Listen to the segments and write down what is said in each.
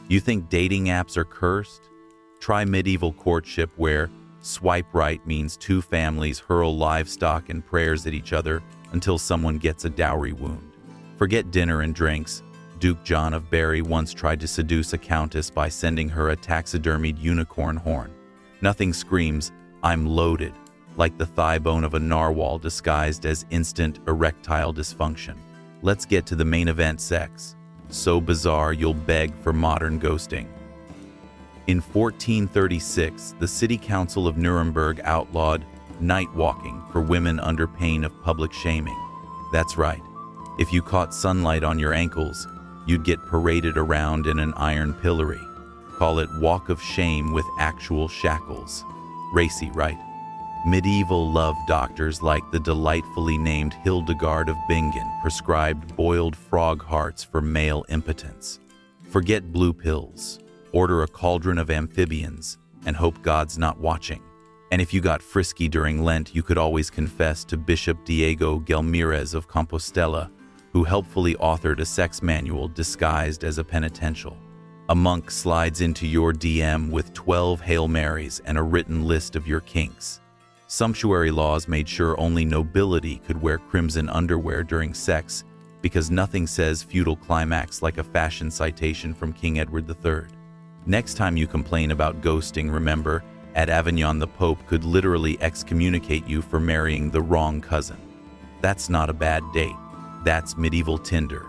You think dating apps are cursed? Try medieval courtship where swipe right means two families hurl livestock and prayers at each other until someone gets a dowry wound. Forget dinner and drinks. Duke John of Berry once tried to seduce a countess by sending her a taxidermied unicorn horn. Nothing screams, "I'm loaded," like the thigh bone of a narwhal disguised as instant erectile dysfunction. Let's get to the main event: sex. So bizarre you'll beg for modern ghosting. In 1436, the City Council of Nuremberg outlawed night walking for women under pain of public shaming. That's right. If you caught sunlight on your ankles, you'd get paraded around in an iron pillory. Call it walk of shame with actual shackles. Racy, right? Medieval love doctors like the delightfully named Hildegard of Bingen prescribed boiled frog hearts for male impotence. Forget blue pills. Order a cauldron of amphibians and hope God's not watching. And if you got frisky during Lent, you could always confess to Bishop Diego Gelmírez of Compostela, who helpfully authored a sex manual disguised as a penitential. A monk slides into your DM with 12 Hail Marys and a written list of your kinks. Sumptuary laws made sure only nobility could wear crimson underwear during sex, because nothing says feudal climax like a fashion citation from King Edward III. Next time you complain about ghosting, remember, at Avignon the Pope could literally excommunicate you for marrying the wrong cousin. That's not a bad date. That's medieval Tinder,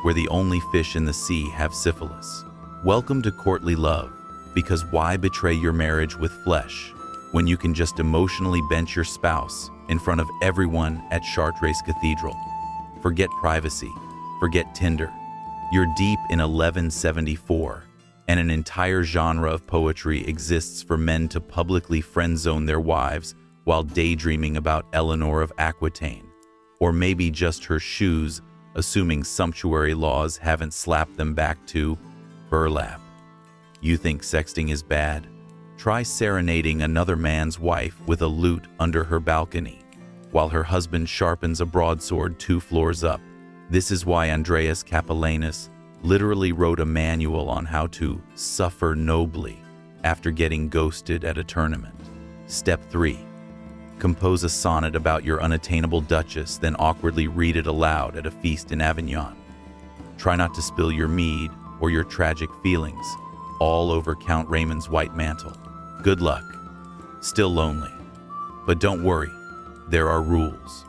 where the only fish in the sea have syphilis. Welcome to courtly love, because why betray your marriage with flesh when you can just emotionally bench your spouse in front of everyone at Chartres Cathedral? Forget privacy, forget Tinder. You're deep in 1174, and an entire genre of poetry exists for men to publicly friend-zone their wives while daydreaming about Eleanor of Aquitaine, or maybe just her shoes, assuming sumptuary laws haven't slapped them back to burlap. You think sexting is bad? Try serenading another man's wife with a lute under her balcony, while her husband sharpens a broadsword 2 floors up. This is why Andreas Capellanus literally wrote a manual on how to suffer nobly after getting ghosted at a tournament. Step 3. Compose a sonnet about your unattainable duchess, then awkwardly read it aloud at a feast in Avignon. Try not to spill your mead or your tragic feelings all over Count Raymond's white mantle. Good luck. Still lonely. But don't worry, there are rules.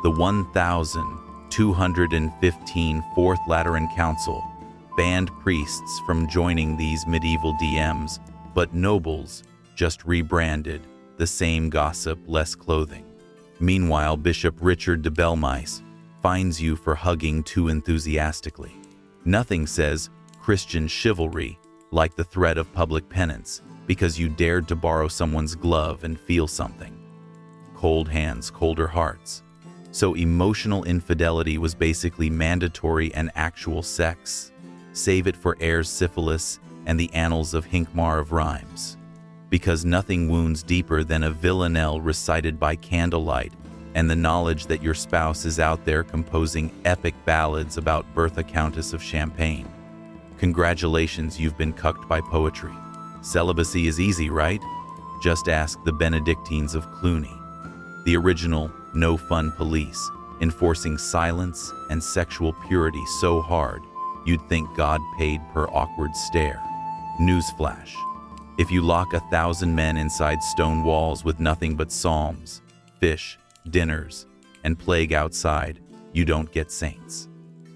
The 1215 Fourth Lateran Council banned priests from joining these medieval DMs, but nobles just rebranded the same gossip, less clothing. Meanwhile, Bishop Richard de Belmice fines you for hugging too enthusiastically. Nothing says Christian chivalry like the threat of public penance because you dared to borrow someone's glove and feel something. Cold hands, colder hearts. So emotional infidelity was basically mandatory and actual sex. Save it for Ayre's syphilis and the annals of Hincmar of Rhymes. Because nothing wounds deeper than a villanelle recited by candlelight and the knowledge that your spouse is out there composing epic ballads about Bertha, Countess of Champagne. Congratulations, you've been cucked by poetry. Celibacy is easy, right? Just ask the Benedictines of Cluny, the original no-fun police, enforcing silence and sexual purity so hard you'd think God paid per awkward stare. Newsflash. If you lock 1,000 men inside stone walls with nothing but psalms, fish, dinners, and plague outside, you don't get saints.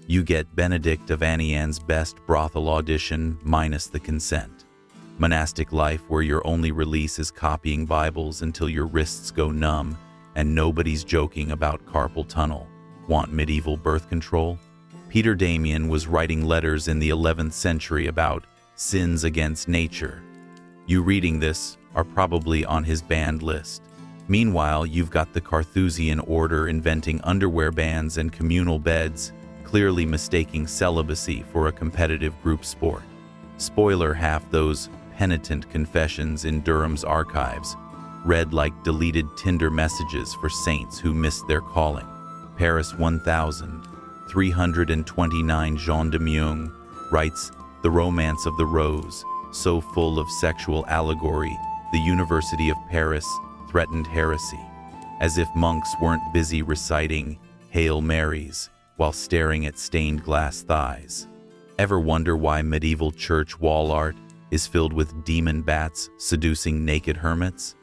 You get Benedict of Anian's best brothel audition minus the consent. Monastic life where your only release is copying Bibles until your wrists go numb and nobody's joking about carpal tunnel. Want medieval birth control? Peter Damian was writing letters in the 11th century about sins against nature. You reading this are probably on his banned list. Meanwhile, you've got the Carthusian order inventing underwear bans and communal beds, clearly mistaking celibacy for a competitive group sport. Spoiler, half those penitent confessions in Durham's archives read like deleted Tinder messages for saints who missed their calling. Paris 1329 Jean de Meung writes, The Romance of the Rose, so full of sexual allegory, the University of Paris threatened heresy, as if monks weren't busy reciting Hail Marys while staring at stained glass thighs. Ever wonder why medieval church wall art is filled with demon bats seducing naked hermits?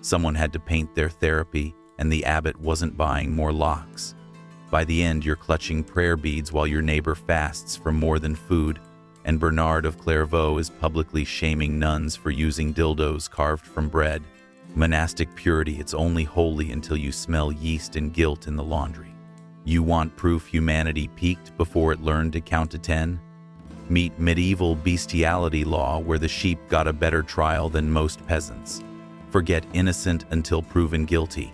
Someone had to paint their therapy, and the abbot wasn't buying more locks. By the end, you're clutching prayer beads while your neighbor fasts for more than food, and Bernard of Clairvaux is publicly shaming nuns for using dildos carved from bread. Monastic purity, it's only holy until you smell yeast and guilt in the laundry. You want proof humanity peaked before it learned to count to 10? Meet medieval bestiality law, where the sheep got a better trial than most peasants. Forget innocent until proven guilty.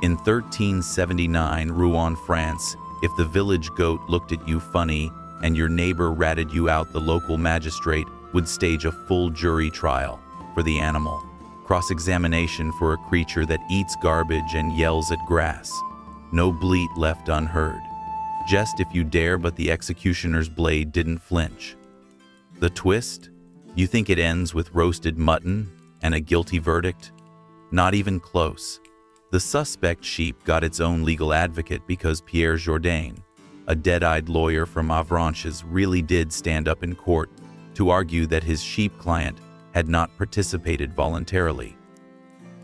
In 1379, Rouen, France, if the village goat looked at you funny and your neighbor ratted you out, the local magistrate would stage a full jury trial for the animal. Cross-examination for a creature that eats garbage and yells at grass. No bleat left unheard. Jest if you dare, but the executioner's blade didn't flinch. The twist? You think it ends with roasted mutton and a guilty verdict? Not even close. The suspect sheep got its own legal advocate because Pierre Jourdain, a dead-eyed lawyer from Avranches, really did stand up in court to argue that his sheep client had not participated voluntarily.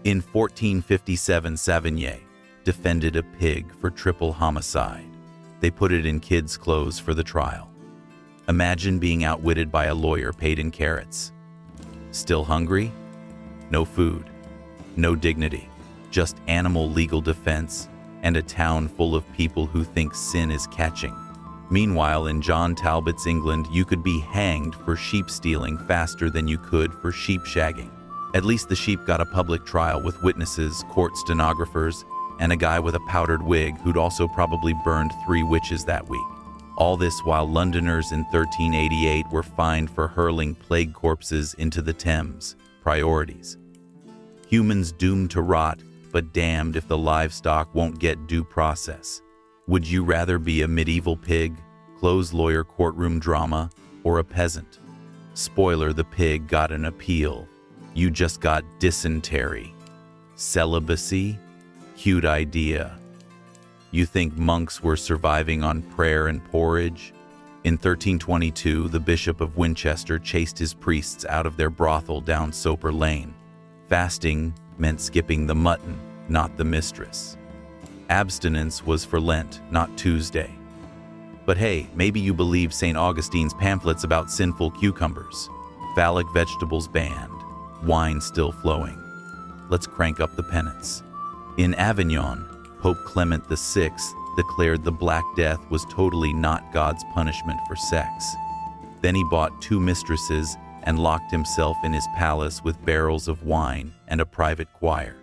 In 1457, Savigny defended a pig for triple homicide. They put it in kids' clothes for the trial. Imagine being outwitted by a lawyer paid in carrots. Still hungry? No food, no dignity, just animal legal defense and a town full of people who think sin is catching. Meanwhile, in John Talbot's England, you could be hanged for sheep stealing faster than you could for sheep shagging. At least the sheep got a public trial with witnesses, court stenographers, and a guy with a powdered wig who'd also probably burned 3 witches that week. All this while Londoners in 1388 were fined for hurling plague corpses into the Thames. Priorities. Humans doomed to rot, but damned if the livestock won't get due process. Would you rather be a medieval pig, closed lawyer courtroom drama, or a peasant? Spoiler, the pig got an appeal. You just got dysentery. Celibacy? Cute idea. You think monks were surviving on prayer and porridge? In 1322, the Bishop of Winchester chased his priests out of their brothel down Soper Lane. Fasting meant skipping the mutton, not the mistress. Abstinence was for Lent, not Tuesday. But hey, maybe you believe St. Augustine's pamphlets about sinful cucumbers. Phallic vegetables banned, wine still flowing. Let's crank up the penance. In Avignon, Pope Clement VI declared the Black Death was totally not God's punishment for sex. Then he bought 2 mistresses and locked himself in his palace with barrels of wine and a private choir.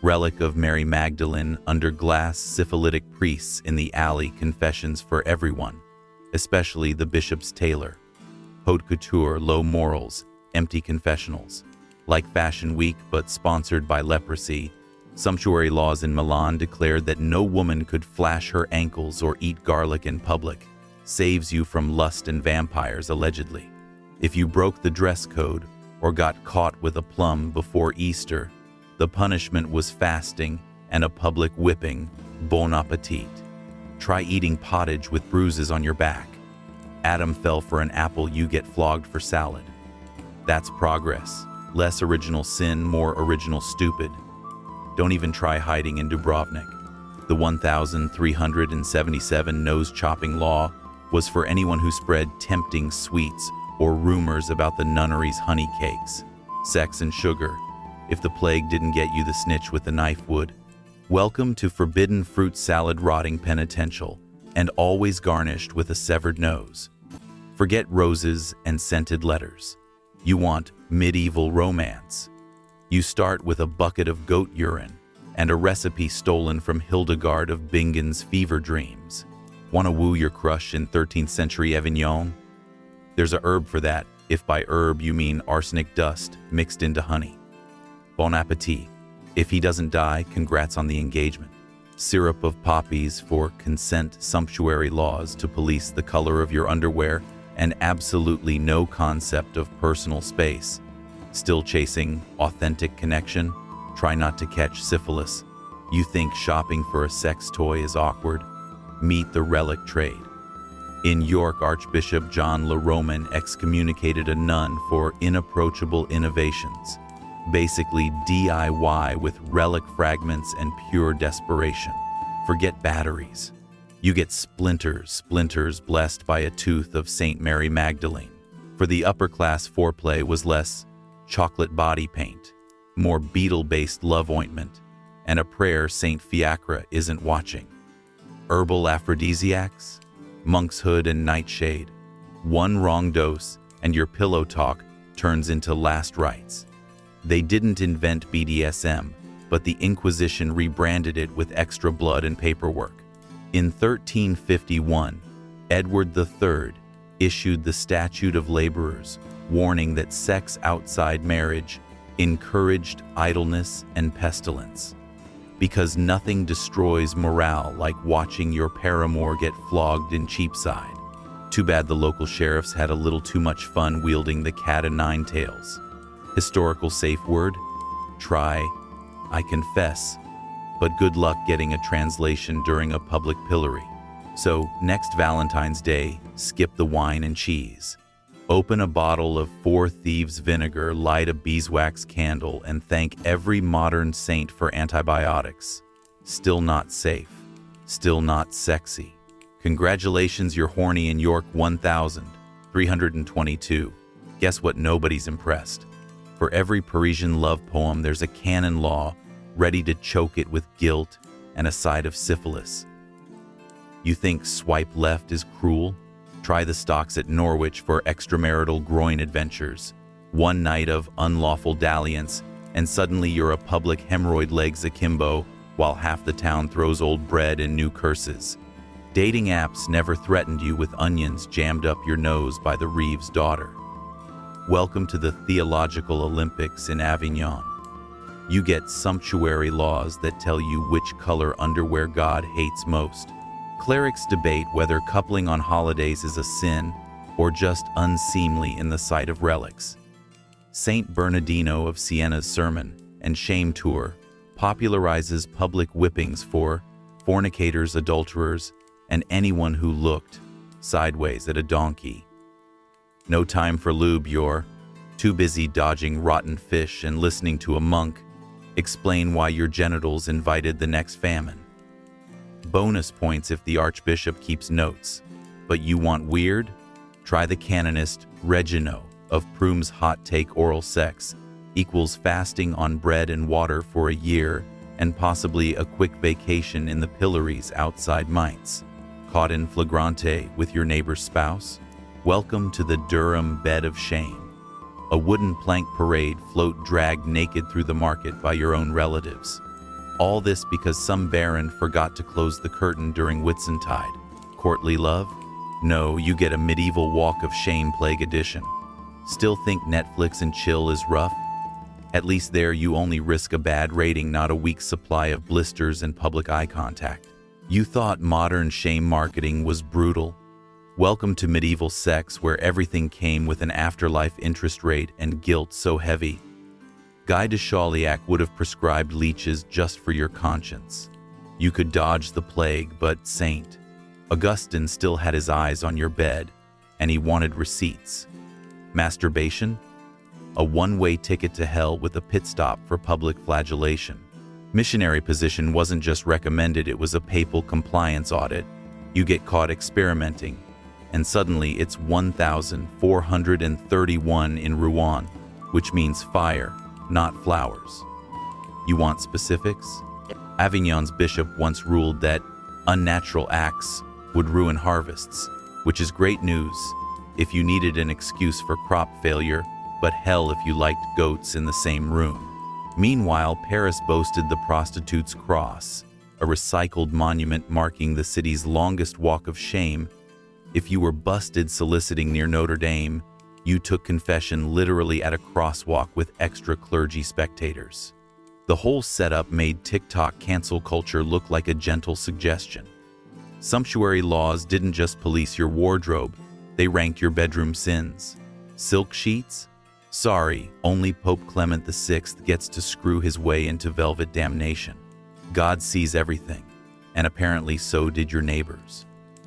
Relic of Mary Magdalene under glass syphilitic priests in the alley, confessions for everyone, especially the bishop's tailor. Haute couture, low morals, empty confessionals. Like Fashion Week, but sponsored by leprosy, sumptuary laws in Milan declared that no woman could flash her ankles or eat garlic in public. Saves you from lust and vampires, allegedly. If you broke the dress code or got caught with a plum before Easter, the punishment was fasting and a public whipping. Bon appetit. Try eating pottage with bruises on your back. Adam fell for an apple, you get flogged for salad. That's progress. Less original sin, more original stupid. Don't even try hiding in Dubrovnik. The 1377 nose-chopping law was for anyone who spread tempting sweets or rumors about the nunnery's honey cakes. Sex and sugar. If the plague didn't get you, the snitch with the knife would. Welcome to forbidden fruit salad, rotting penitential, and always garnished with a severed nose. Forget roses and scented letters. You want medieval romance. You start with a bucket of goat urine and a recipe stolen from Hildegard of Bingen's fever dreams. Want to woo your crush in 13th century Avignon? There's a herb for that, if by herb you mean arsenic dust mixed into honey. Bon appetit. If he doesn't die, congrats on the engagement. Syrup of poppies for consent, sumptuary laws to police the color of your underwear and absolutely no concept of personal space. Still chasing authentic connection? Try not to catch syphilis. You think shopping for a sex toy is awkward? Meet the relic trade. In York, Archbishop John Le Roman excommunicated a nun for inapproachable innovations, basically DIY with relic fragments and pure desperation. Forget batteries. You get splinters blessed by a tooth of Saint Mary Magdalene. For the upper-class, foreplay was less chocolate body paint, more beetle-based love ointment, and a prayer Saint Fiacre isn't watching. Herbal aphrodisiacs, monk's hood and nightshade. One wrong dose and your pillow talk turns into last rites. They didn't invent BDSM, but the Inquisition rebranded it with extra blood and paperwork. In 1351, Edward III issued the Statute of Laborers, warning that sex outside marriage encouraged idleness and pestilence. Because nothing destroys morale like watching your paramour get flogged in Cheapside. Too bad the local sheriffs had a little too much fun wielding the cat o' nine tails. Historical safe word? Try, I confess, but good luck getting a translation during a public pillory. So, next Valentine's Day, skip the wine and cheese. Open a bottle of Four Thieves vinegar, light a beeswax candle, and thank every modern saint for antibiotics. Still not safe. Still not sexy. Congratulations, you're horny in York 1322. Guess what? Nobody's impressed. For every Parisian love poem, there's a canon law ready to choke it with guilt and a side of syphilis. You think swipe left is cruel? Try the stocks at Norwich for extramarital groin adventures. One night of unlawful dalliance, and suddenly you're a public hemorrhoid legs akimbo, while half the town throws old bread and new curses. Dating apps never threatened you with onions jammed up your nose by the Reeves' daughter. Welcome to the Theological Olympics in Avignon. You get sumptuary laws that tell you which color underwear God hates most. Clerics debate whether coupling on holidays is a sin or just unseemly in the sight of relics. Saint Bernardino of Siena's sermon and shame tour popularizes public whippings for fornicators, adulterers, and anyone who looked sideways at a donkey. No time for lube, you're too busy dodging rotten fish and listening to a monk explain why your genitals invited the next famine. Bonus points if the archbishop keeps notes. But you want weird? Try the canonist Regino of Prum's hot take oral sex equals fasting on bread and water for a year and possibly a quick vacation in the pillories outside Mainz. Caught in flagrante with your neighbor's spouse? Welcome to the Durham bed of shame. A wooden plank parade float dragged naked through the market by your own relatives. All this because some baron forgot to close the curtain during Whitsuntide. Courtly love? No, you get a medieval walk of shame plague edition. Still think Netflix and chill is rough? At least there you only risk a bad rating, not a week's supply of blisters and public eye contact. You thought modern shame marketing was brutal? Welcome to medieval sex where everything came with an afterlife interest rate and guilt so heavy. Guy de Chauliac would have prescribed leeches just for your conscience. You could dodge the plague, but Saint Augustine still had his eyes on your bed, and he wanted receipts. Masturbation? A one-way ticket to hell with a pit stop for public flagellation. Missionary position wasn't just recommended, it was a papal compliance audit. You get caught experimenting, and suddenly it's 1431 in Rouen, which means fire, not flowers. You want specifics? Avignon's bishop once ruled that unnatural acts would ruin harvests, which is great news if you needed an excuse for crop failure, but hell if you liked goats in the same room. Meanwhile, Paris boasted the Prostitute's Cross, a recycled monument marking the city's longest walk of shame. If you were busted soliciting near Notre Dame, you took confession literally at a crosswalk with extra clergy spectators. The whole setup made TikTok cancel culture look like a gentle suggestion. Sumptuary laws didn't just police your wardrobe, They ranked your bedroom sins. Silk sheets? Sorry, only Pope Clement VI gets to screw his way into velvet damnation. God sees everything, and apparently so did your neighbors.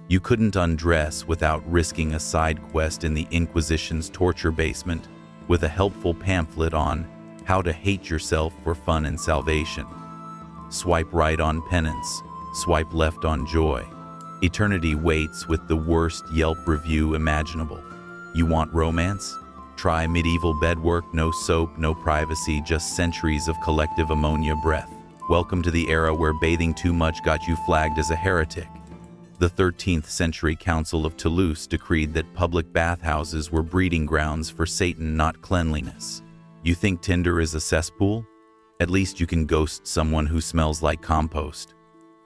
You couldn't undress without risking a side quest in the Inquisition's torture basement with a helpful pamphlet on how to hate yourself for fun and salvation. Swipe right on penance, swipe left on joy. Eternity waits with the worst Yelp review imaginable. You want romance? Try medieval bedwork, no soap, no privacy, just centuries of collective ammonia breath. Welcome to the era where bathing too much got you flagged as a heretic. The 13th century Council of Toulouse decreed that public bathhouses were breeding grounds for Satan, not cleanliness. You think Tinder is a cesspool? At least you can ghost someone who smells like compost.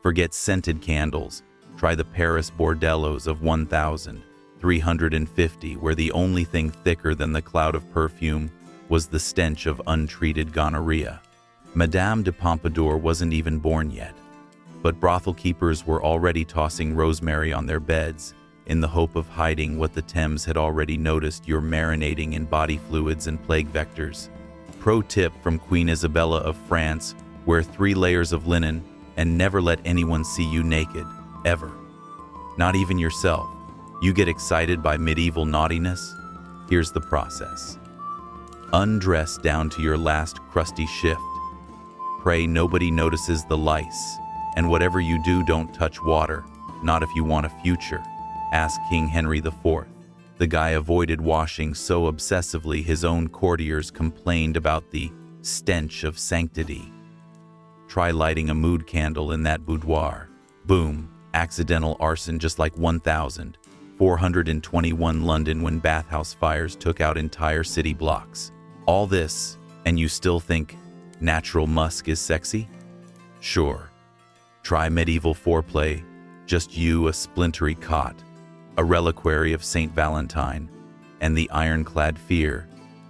Forget scented candles. Try the Paris bordellos of 1,350, where the only thing thicker than the cloud of perfume was the stench of untreated gonorrhea. Madame de Pompadour wasn't even born yet, but brothel keepers were already tossing rosemary on their beds in the hope of hiding what the Thames had already noticed: you're marinating in body fluids and plague vectors. Pro tip from Queen Isabella of France: wear 3 layers of linen and never let anyone see you naked, ever. Not even yourself. You get excited by medieval naughtiness? Here's the process. Undress down to your last crusty shift. Pray nobody notices the lice. And whatever you do, don't touch water, not if you want a future. Ask King Henry IV. The guy avoided washing so obsessively his own courtiers complained about the stench of sanctity. Try lighting a mood candle in that boudoir. Boom, accidental arson, just like 1421 London when bathhouse fires took out entire city blocks. All this, and you still think natural musk is sexy? Sure. Try medieval foreplay, just you, a splintery cot, a reliquary of Saint Valentine, and the ironclad fear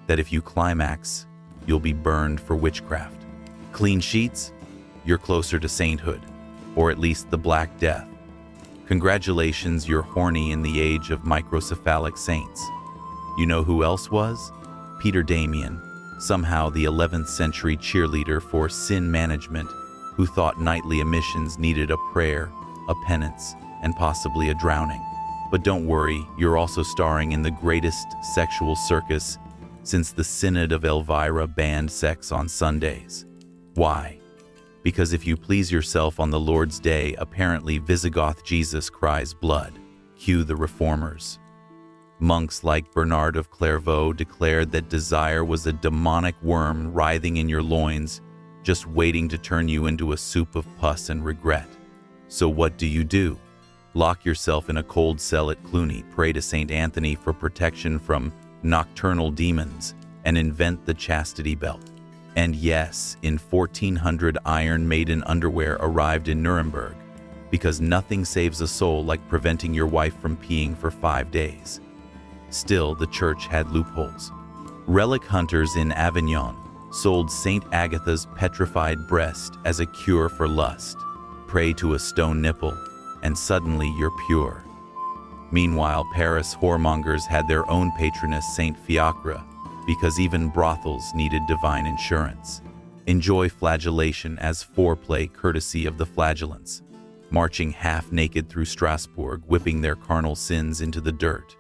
that if you climax, you'll be burned for witchcraft. Clean sheets? You're closer to sainthood, or at least the Black Death. Congratulations, you're horny in the age of microcephalic saints. You know who else was? Peter Damian, somehow the 11th century cheerleader for sin management, who thought nightly emissions needed a prayer, a penance, and possibly a drowning. But don't worry, you're also starring in the greatest sexual circus since the Synod of Elvira banned sex on Sundays. Why? Because if you please yourself on the Lord's Day, apparently Visigoth Jesus cries blood. Cue the reformers. Monks like Bernard of Clairvaux declared that desire was a demonic worm writhing in your loins, just waiting to turn you into a soup of pus and regret. So what do? Lock yourself in a cold cell at Cluny, pray to St. Anthony for protection from nocturnal demons, and invent the chastity belt. And yes, in 1400 Iron Maiden underwear arrived in Nuremberg, because nothing saves a soul like preventing your wife from peeing for 5 days. Still, the church had loopholes. Relic hunters in Avignon sold St. Agatha's petrified breast as a cure for lust. Pray to a stone nipple, and suddenly you're pure. Meanwhile, Paris whoremongers had their own patroness, Saint Fiacre, because even brothels needed divine insurance. Enjoy flagellation as foreplay courtesy of the flagellants, marching half-naked through Strasbourg, whipping their carnal sins into the dirt.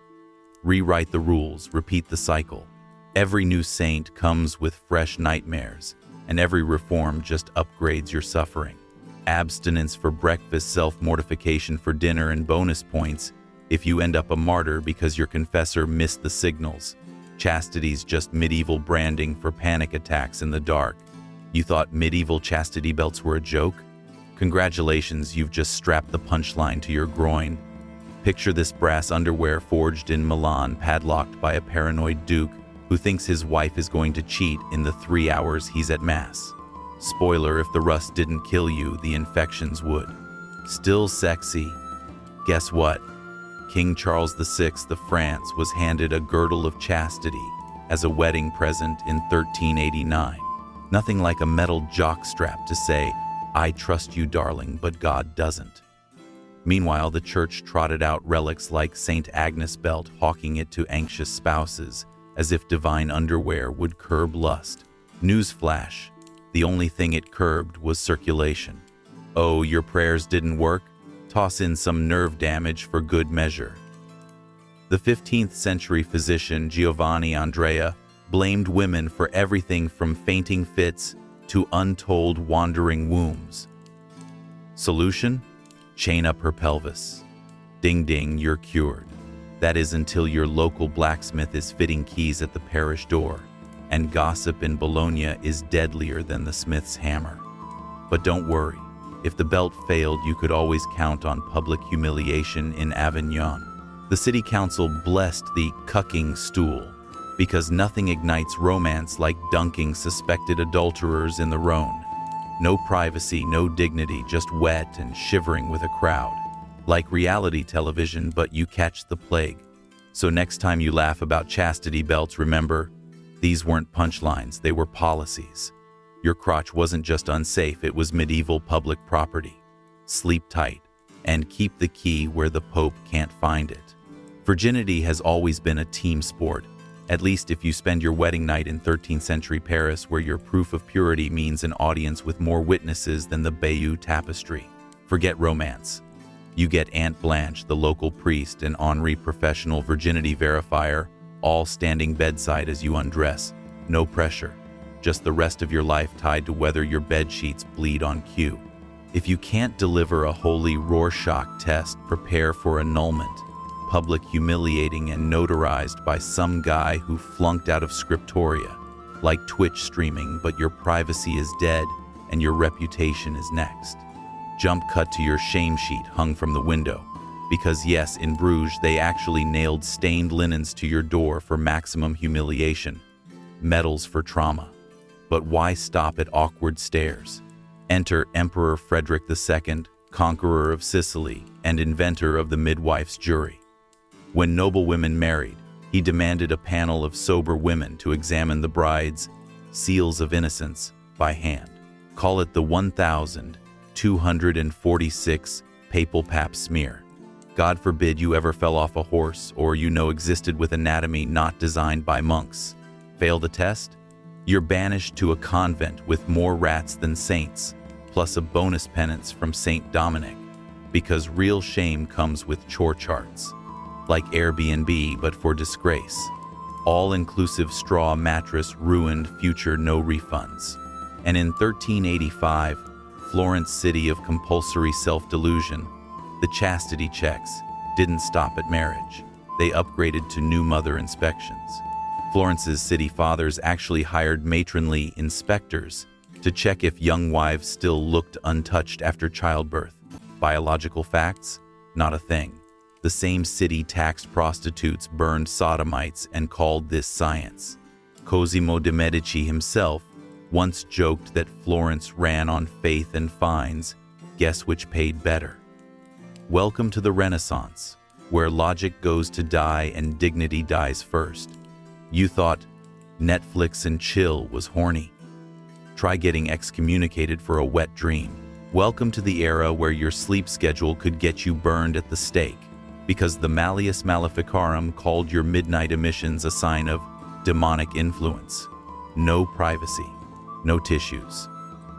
Rewrite the rules, repeat the cycle. Every new saint comes with fresh nightmares, and every reform just upgrades your suffering. Abstinence for breakfast, self-mortification for dinner, and bonus points if you end up a martyr because your confessor missed the signals. Chastity's just medieval branding for panic attacks in the dark. You thought medieval chastity belts were a joke? Congratulations, you've just strapped the punchline to your groin. Picture this: brass underwear forged in Milan, padlocked by a paranoid duke who thinks his wife is going to cheat in the 3 hours he's at Mass. Spoiler, if the rust didn't kill you, the infections would. Still sexy. Guess what? King Charles VI of France was handed a girdle of chastity as a wedding present in 1389. Nothing like a metal jockstrap to say, "I trust you, darling, but God doesn't." Meanwhile, the church trotted out relics like St. Agnes' belt, hawking it to anxious spouses, as if divine underwear would curb lust. Newsflash, the only thing it curbed was circulation. Oh, your prayers didn't work? Toss in some nerve damage for good measure. The 15th century physician Giovanni Andrea blamed women for everything from fainting fits to untold wandering wombs. Solution? Chain up her pelvis. Ding ding, you're cured. That is until your local blacksmith is fitting keys at the parish door, and gossip in Bologna is deadlier than the smith's hammer. But don't worry, if the belt failed, you could always count on public humiliation in Avignon. The city council blessed the cucking stool, because nothing ignites romance like dunking suspected adulterers in the Rhone. No privacy, no dignity, just wet and shivering with a crowd. Like reality television, but you catch the plague. So next time you laugh about chastity belts, remember, these weren't punchlines, they were policies. Your crotch wasn't just unsafe, it was medieval public property. Sleep tight, and keep the key where the Pope can't find it. Virginity has always been a team sport, at least if you spend your wedding night in 13th century Paris, where your proof of purity means an audience with more witnesses than the Bayeux Tapestry. Forget romance. You get Aunt Blanche, the local priest, and Henri, professional virginity verifier, all standing bedside as you undress. No pressure, just the rest of your life tied to whether your bed sheets bleed on cue. If you can't deliver a holy Rorschach test, prepare for annulment. Public humiliating and notarized by some guy who flunked out of scriptoria. Like Twitch streaming, but your privacy is dead and your reputation is next. Jump cut to your shame sheet hung from the window. Because yes, in Bruges, they actually nailed stained linens to your door for maximum humiliation. Medals for trauma. But why stop at awkward stares? Enter Emperor Frederick II, conqueror of Sicily and inventor of the midwife's jury. When noble women married, he demanded a panel of sober women to examine the bride's seals of innocence by hand. Call it the 1,246 papal pap smear. God forbid you ever fell off a horse or existed with anatomy not designed by monks. Fail the test? You're banished to a convent with more rats than saints, plus a bonus penance from Saint Dominic, because real shame comes with chore charts. Like Airbnb, but for disgrace. All-inclusive straw mattress ruined, future no refunds. And in 1385, Florence, city of compulsory self-delusion, the chastity checks didn't stop at marriage. They upgraded to new mother inspections. Florence's city fathers actually hired matronly inspectors to check if young wives still looked untouched after childbirth. Biological facts? Not a thing. The same city taxed prostitutes, burned sodomites, and called this science. Cosimo de' Medici himself once joked that Florence ran on faith and fines. Guess which paid better? Welcome to the Renaissance, where logic goes to die and dignity dies first. You thought Netflix and chill was horny? Try getting excommunicated for a wet dream. Welcome to the era where your sleep schedule could get you burned at the stake, because the Malleus Maleficarum called your midnight emissions a sign of demonic influence. No privacy, no tissues.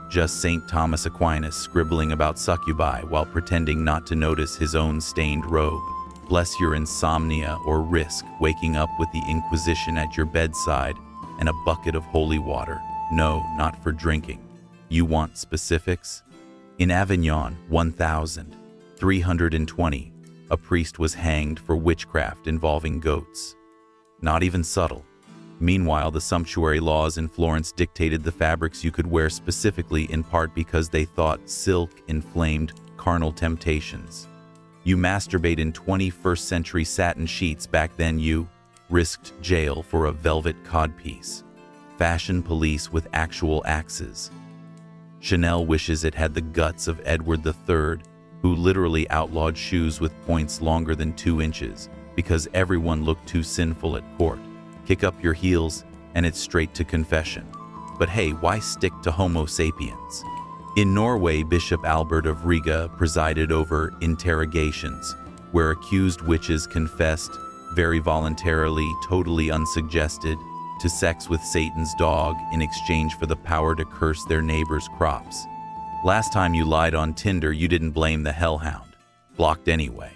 Just St. Thomas Aquinas scribbling about succubi while pretending not to notice his own stained robe. Bless your insomnia or risk waking up with the Inquisition at your bedside and a bucket of holy water. No, not for drinking. You want specifics? In Avignon, 1320, a priest was hanged for witchcraft involving goats. Not even subtle. Meanwhile, the sumptuary laws in Florence dictated the fabrics you could wear, specifically in part because they thought silk inflamed carnal temptations. You masturbate in 21st century satin sheets, back then you risked jail for a velvet codpiece. Fashion police with actual axes. Chanel wishes it had the guts of Edward III, who literally outlawed shoes with points longer than 2 inches because everyone looked too sinful at court. Kick up your heels and it's straight to confession. But hey, why stick to Homo sapiens? In Norway, Bishop Albert of Riga presided over interrogations, where accused witches confessed, very voluntarily, totally unsuggested, to sex with Satan's dog in exchange for the power to curse their neighbors' crops. Last time you lied on Tinder, you didn't blame the hellhound. Blocked anyway.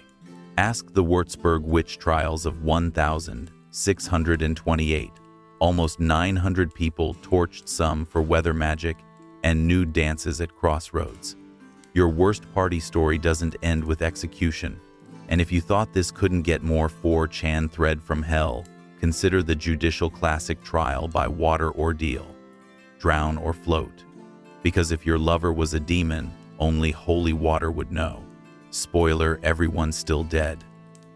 Ask the Würzburg witch trials of 1,628. Almost 900 people torched, some for weather magic, and nude dances at crossroads. Your worst party story doesn't end with execution. And if you thought this couldn't get more 4chan thread from hell, consider the judicial classic trial by water ordeal. Drown or float. Because if your lover was a demon, only holy water would know. Spoiler, everyone's still dead.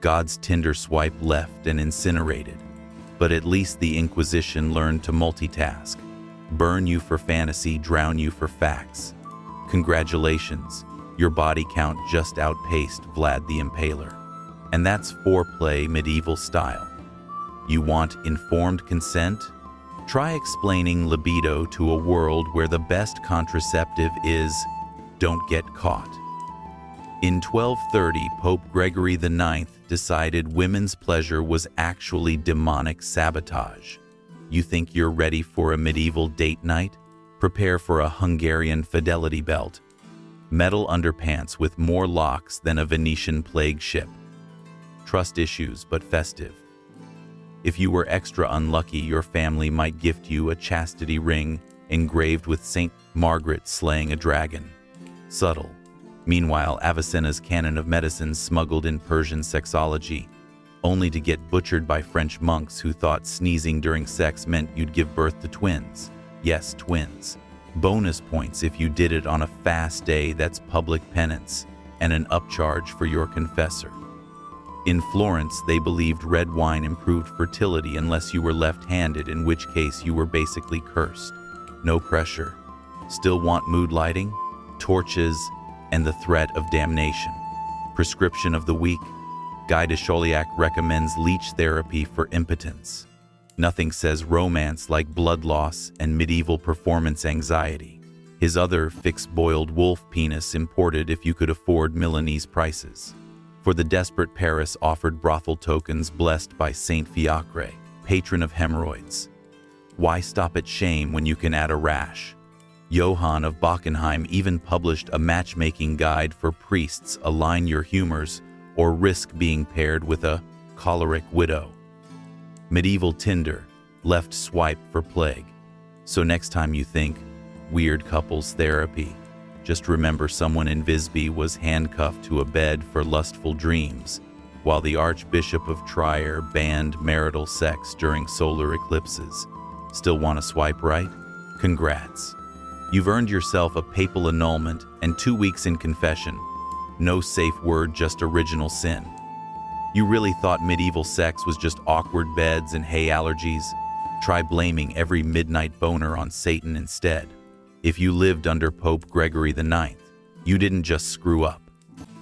God's Tinder swipe left and incinerated. But at least the Inquisition learned to multitask. Burn you for fantasy, drown you for facts. Congratulations, your body count just outpaced Vlad the Impaler. And that's foreplay medieval style. You want informed consent? Try explaining libido to a world where the best contraceptive is don't get caught. In 1230, Pope Gregory IX decided women's pleasure was actually demonic sabotage. You think you're ready for a medieval date night? Prepare for a Hungarian fidelity belt. Metal underpants with more locks than a Venetian plague ship. Trust issues, but festive. If you were extra unlucky, your family might gift you a chastity ring engraved with Saint Margaret slaying a dragon. Subtle. Meanwhile, Avicenna's canon of medicine smuggled in Persian sexology, only to get butchered by French monks who thought sneezing during sex meant you'd give birth to twins. Yes, twins. Bonus points if you did it on a fast day, that's public penance, and an upcharge for your confessor. In Florence, they believed red wine improved fertility unless you were left-handed, in which case you were basically cursed. No pressure. Still want mood lighting? Torches and the threat of damnation. Prescription of the week. Guy de Chauliac recommends leech therapy for impotence. Nothing says romance like blood loss and medieval performance anxiety. His other fixed-boiled wolf penis imported if you could afford Milanese prices. For the desperate, Paris offered brothel tokens blessed by Saint Fiacre, patron of hemorrhoids. Why stop at shame when you can add a rash? Johann of Bockenheim even published a matchmaking guide for priests. Align your humors or risk being paired with a choleric widow. Medieval Tinder, left swipe for plague. So next time you think, weird couples therapy, just remember someone in Visby was handcuffed to a bed for lustful dreams, while the Archbishop of Trier banned marital sex during solar eclipses. Still want to swipe right? Congrats. You've earned yourself a papal annulment and 2 weeks in confession. No safe word, just original sin. You really thought medieval sex was just awkward beds and hay allergies? Try blaming every midnight boner on Satan instead. If you lived under Pope Gregory IX, you didn't just screw up.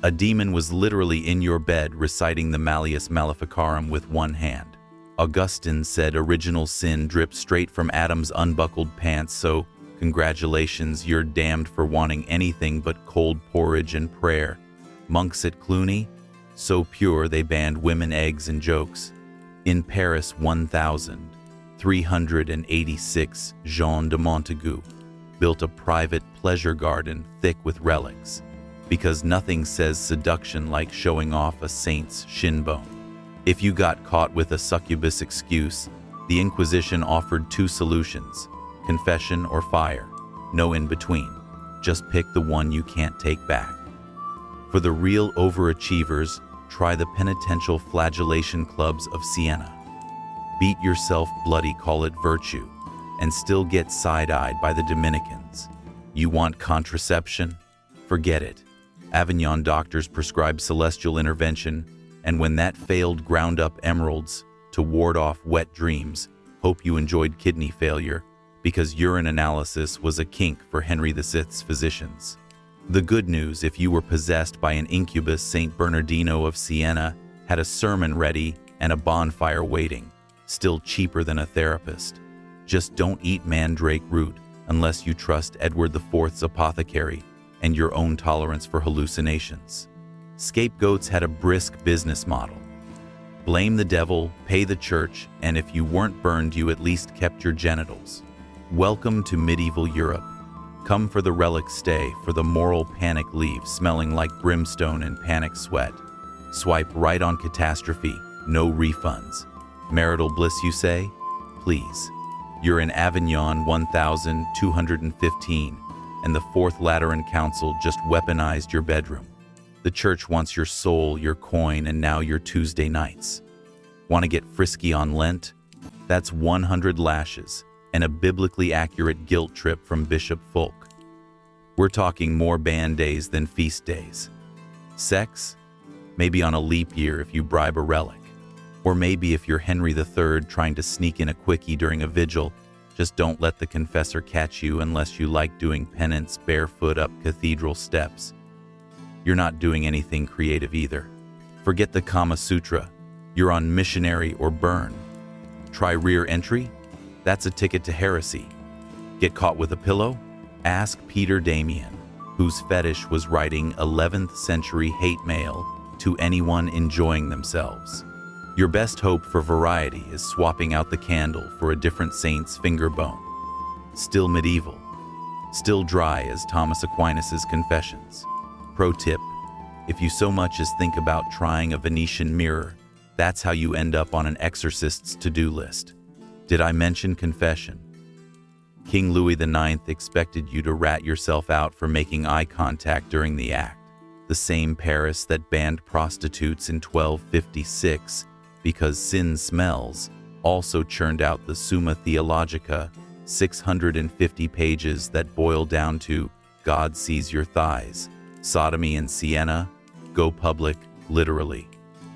A demon was literally in your bed reciting the Malleus Maleficarum with one hand. Augustine said original sin dripped straight from Adam's unbuckled pants, so congratulations, you're damned for wanting anything but cold porridge and prayer. Monks at Cluny? So pure they banned women, eggs, and jokes. In Paris, 1386, Jean de Montaigu built a private pleasure garden thick with relics, because nothing says seduction like showing off a saint's shin bone. If you got caught with a succubus excuse, the Inquisition offered 2 solutions: confession or fire. No in between. Just pick the one you can't take back. For the real overachievers, try the penitential flagellation clubs of Siena. Beat yourself bloody, call it virtue, and still get side-eyed by the Dominicans. You want contraception? Forget it. Avignon doctors prescribe celestial intervention, and when that failed, ground up emeralds to ward off wet dreams. Hope you enjoyed kidney failure, because urine analysis was a kink for Henry VI's physicians. The good news, if you were possessed by an incubus, St. Bernardino of Siena had a sermon ready and a bonfire waiting, still cheaper than a therapist. Just don't eat mandrake root, unless you trust Edward IV's apothecary and your own tolerance for hallucinations. Scapegoats had a brisk business model. Blame the devil, pay the church, and if you weren't burned, you at least kept your genitals. Welcome to medieval Europe. Come for the relic, stay for the moral panic, leave smelling like brimstone and panic sweat. Swipe right on catastrophe, no refunds. Marital bliss, you say? Please. You're in Avignon 1215, and the Fourth Lateran Council just weaponized your bedroom. The church wants your soul, your coin, and now your Tuesday nights. Want to get frisky on Lent? That's 100 lashes and a biblically accurate guilt trip from Bishop Fulk. We're talking more band days than feast days. Sex? Maybe on a leap year if you bribe a relic. Or maybe if you're Henry III trying to sneak in a quickie during a vigil, just don't let the confessor catch you unless you like doing penance barefoot up cathedral steps. You're not doing anything creative either. Forget the Kama Sutra. You're on missionary or burn. Try rear entry? That's a ticket to heresy. Get caught with a pillow? Ask Peter Damian, whose fetish was writing 11th century hate mail to anyone enjoying themselves. Your best hope for variety is swapping out the candle for a different saint's finger bone. Still medieval. Still dry as Thomas Aquinas's Confessions. Pro tip, if you so much as think about trying a Venetian mirror, that's how you end up on an exorcist's to-do list. Did I mention confession? King Louis IX expected you to rat yourself out for making eye contact during the act. The same Paris that banned prostitutes in 1256 because sin smells also churned out the Summa Theologica, 650 pages that boil down to God sees your thighs. Sodomy in Siena, go public, literally.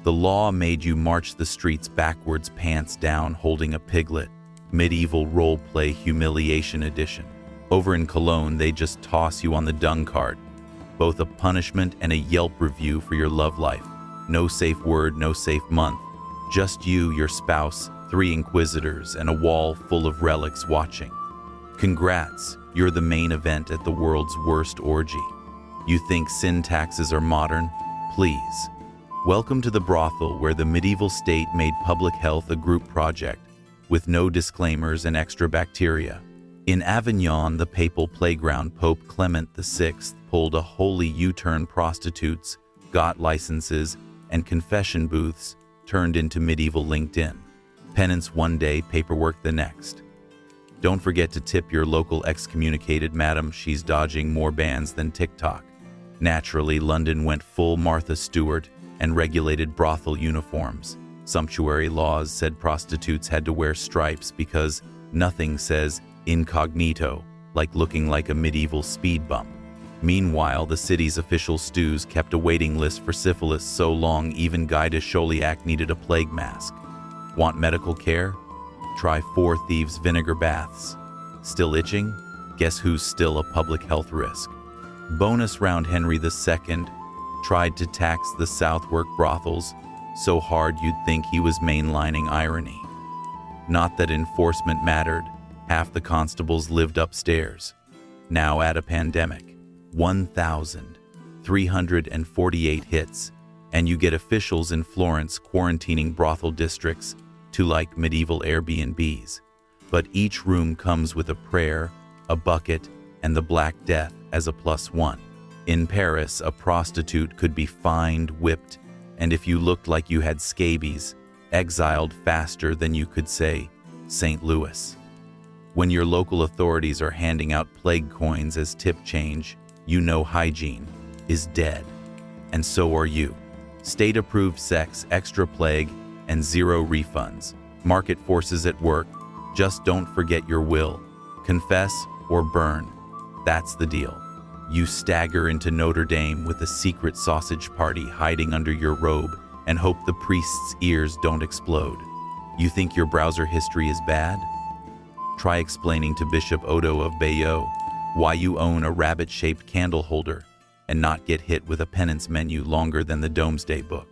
The law made you march the streets backwards, pants down, holding a piglet. Medieval role-play humiliation edition. Over in Cologne, they just toss you on the dung cart. Both a punishment and a Yelp review for your love life. No safe word, no safe month. Just you, your spouse, 3 inquisitors, and a wall full of relics watching. Congrats, you're the main event at the world's worst orgy. You think sin taxes are modern? Please. Welcome to the brothel, where the medieval state made public health a group project, with no disclaimers and extra bacteria. In Avignon, the papal playground, Pope Clement VI pulled a holy U-turn. Prostitutes got licenses, and confession booths turned into medieval LinkedIn. Penance one day, paperwork the next. Don't forget to tip your local excommunicated madam. She's dodging more bans than TikTok. Naturally, London went full Martha Stewart and regulated brothel uniforms. Sumptuary laws said prostitutes had to wear stripes because nothing says incognito like looking like a medieval speed bump. Meanwhile, the city's official stews kept a waiting list for syphilis so long even Guy de Chauliac needed a plague mask. Want medical care? Try 4 Thieves vinegar baths. Still itching? Guess who's still a public health risk? Bonus round. Henry II tried to tax the Southwark brothels so hard you'd think he was mainlining irony. Not that enforcement mattered. Half the constables lived upstairs. Now add a pandemic. 1,348 hits, and you get officials in Florence quarantining brothel districts to like medieval Airbnbs. But each room comes with a prayer, a bucket, and the Black Death as a +1. In Paris, a prostitute could be fined, whipped, and if you looked like you had scabies, exiled faster than you could say St. Louis. When your local authorities are handing out plague coins as tip change, you know hygiene is dead. And so are you. State-approved sex, extra plague, and 0 refunds. Market forces at work. Just don't forget your will. Confess or burn. That's the deal. You stagger into Notre Dame with a secret sausage party hiding under your robe and hope the priest's ears don't explode. You think your browser history is bad? Try explaining to Bishop Odo of Bayeux why you own a rabbit-shaped candle holder and not get hit with a penance menu longer than the Domesday Book.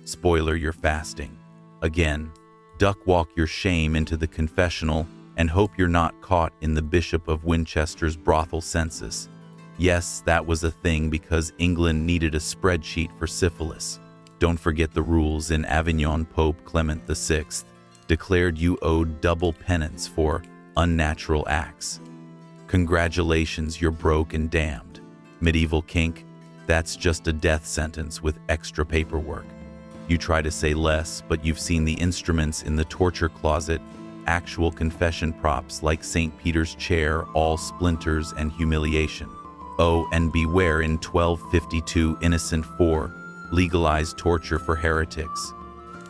Spoiler, you're fasting. Again, duck walk your shame into the confessional and hope you're not caught in the Bishop of Winchester's brothel census. Yes, that was a thing because England needed a spreadsheet for syphilis. Don't forget the rules in Avignon. Pope Clement VI declared you owed double penance for unnatural acts. Congratulations, you're broke and damned. Medieval kink, that's just a death sentence with extra paperwork. You try to say less, but you've seen the instruments in the torture closet, actual confession props like St. Peter's chair, all splinters and humiliation. Oh, and beware, in 1252 Innocent IV legalized torture for heretics.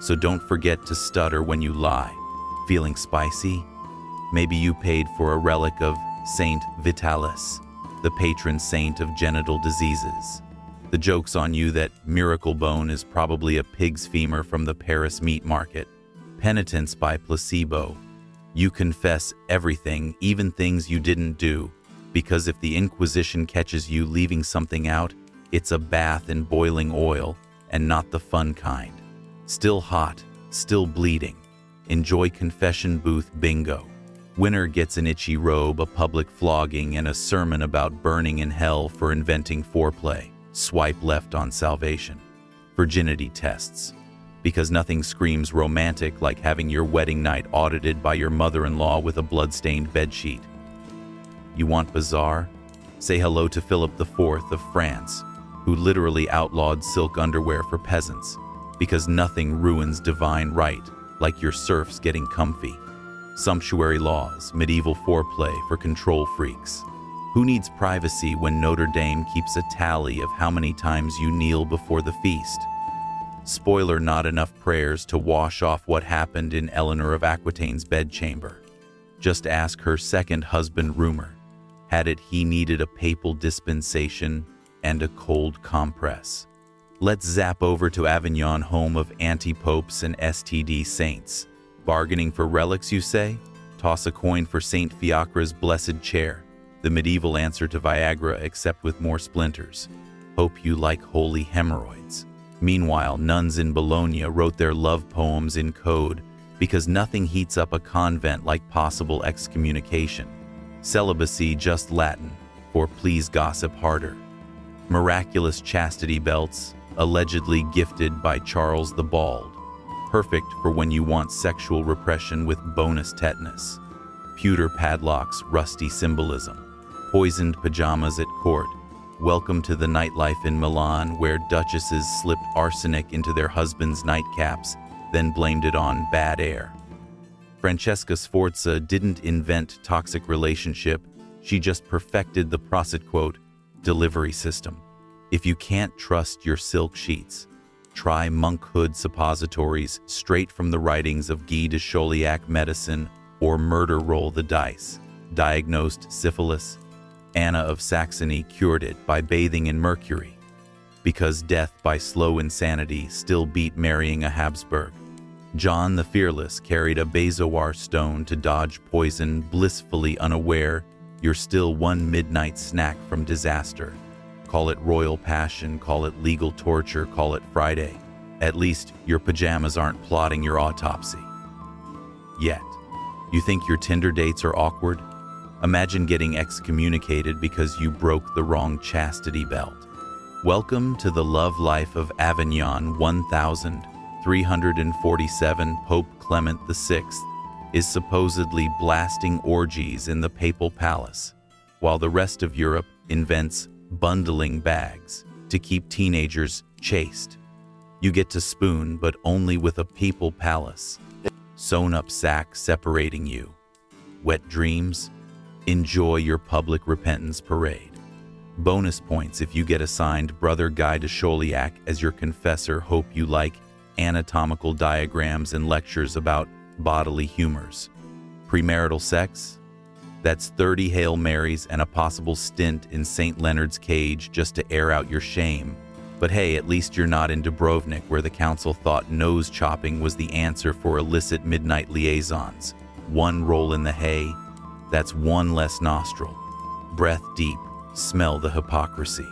So don't forget to stutter when you lie. Feeling spicy? Maybe you paid for a relic of Saint Vitalis, the patron saint of genital diseases. The joke's on you that miracle bone is probably a pig's femur from the Paris meat market. Penitence by placebo. You confess everything, even things you didn't do, because if the Inquisition catches you leaving something out, it's a bath in boiling oil, and not the fun kind. Still hot, still bleeding. Enjoy confession booth bingo. Winner gets an itchy robe, a public flogging, and a sermon about burning in hell for inventing foreplay. Swipe left on salvation. Virginity tests. Because nothing screams romantic like having your wedding night audited by your mother-in-law with a blood-stained bedsheet. You want bizarre? Say hello to Philip IV of France, who literally outlawed silk underwear for peasants, because nothing ruins divine right like your serfs getting comfy. Sumptuary laws, medieval foreplay for control freaks. Who needs privacy when Notre Dame keeps a tally of how many times you kneel before the feast? Spoiler, not enough prayers to wash off what happened in Eleanor of Aquitaine's bedchamber. Just ask her second husband rumor. Had it he needed a papal dispensation and a cold compress. Let's zap over to Avignon, home of anti-popes and STD saints. Bargaining for relics, you say? Toss a coin for Saint Fiacre's blessed chair, the medieval answer to Viagra except with more splinters. Hope you like holy hemorrhoids. Meanwhile, nuns in Bologna wrote their love poems in code because nothing heats up a convent like possible excommunication. Celibacy just Latin for please gossip harder. Miraculous chastity belts, allegedly gifted by Charles the Bald. Perfect for when you want sexual repression with bonus tetanus. Pewter padlocks, rusty symbolism. Poisoned pajamas at court. Welcome to the nightlife in Milan, where duchesses slipped arsenic into their husbands' nightcaps, then blamed it on bad air. Francesca Sforza didn't invent toxic relationship, she just perfected the prostitute delivery system. If you can't trust your silk sheets, try monkhood suppositories straight from the writings of Guy de Chauliac medicine, or murder roll the dice. Diagnosed syphilis? Anna of Saxony cured it by bathing in mercury, because death by slow insanity still beat marrying a Habsburg. John the Fearless carried a bezoar stone to dodge poison, blissfully unaware you're still one midnight snack from disaster. Call it royal passion, call it legal torture, call it Friday. At least your pajamas aren't plotting your autopsy. Yet. You think your Tinder dates are awkward? Imagine getting excommunicated because you broke the wrong chastity belt. Welcome to the love life of Avignon. 1347 Pope Clement VI is supposedly blasting orgies in the papal palace, while the rest of Europe invents bundling bags to keep teenagers chaste. You get to spoon, but only with a papal palace. Sewn-up sack separating you. Wet dreams? Enjoy your public repentance parade. Bonus points if you get assigned Brother Guy de Chauliac as your confessor. Hope you like anatomical diagrams and lectures about bodily humors. Premarital sex? That's 30 Hail Marys and a possible stint in St. Leonard's cage just to air out your shame. But hey, at least you're not in Dubrovnik, where the council thought nose chopping was the answer for illicit midnight liaisons. One roll in the hay, that's one less nostril. Breath deep, smell the hypocrisy.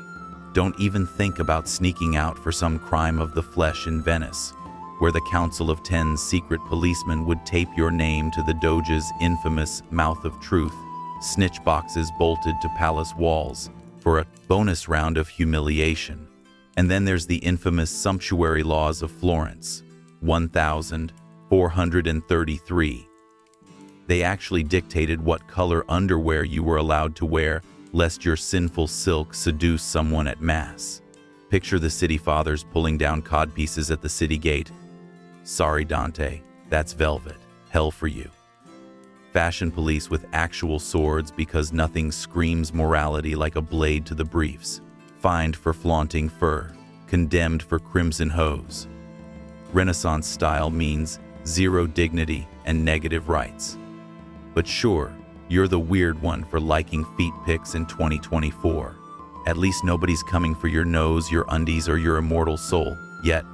Don't even think about sneaking out for some crime of the flesh in Venice. where the Council of Ten's secret policemen would tape your name to the Doge's infamous mouth of truth, snitch boxes bolted to palace walls for a bonus round of humiliation. And then there's the infamous sumptuary laws of Florence, 1433. They actually dictated what color underwear you were allowed to wear, lest your sinful silk seduce someone at mass. Picture the city fathers pulling down codpieces at the city gate. Sorry, Dante, that's velvet. Hell for you. Fashion police with actual swords because nothing screams morality like a blade to the briefs. Fined for flaunting fur. Condemned for crimson hose. Renaissance style means zero dignity and negative rights. But sure, you're the weird one for liking feet pics in 2024. At least nobody's coming for your nose, your undies, or your immortal soul. Yet,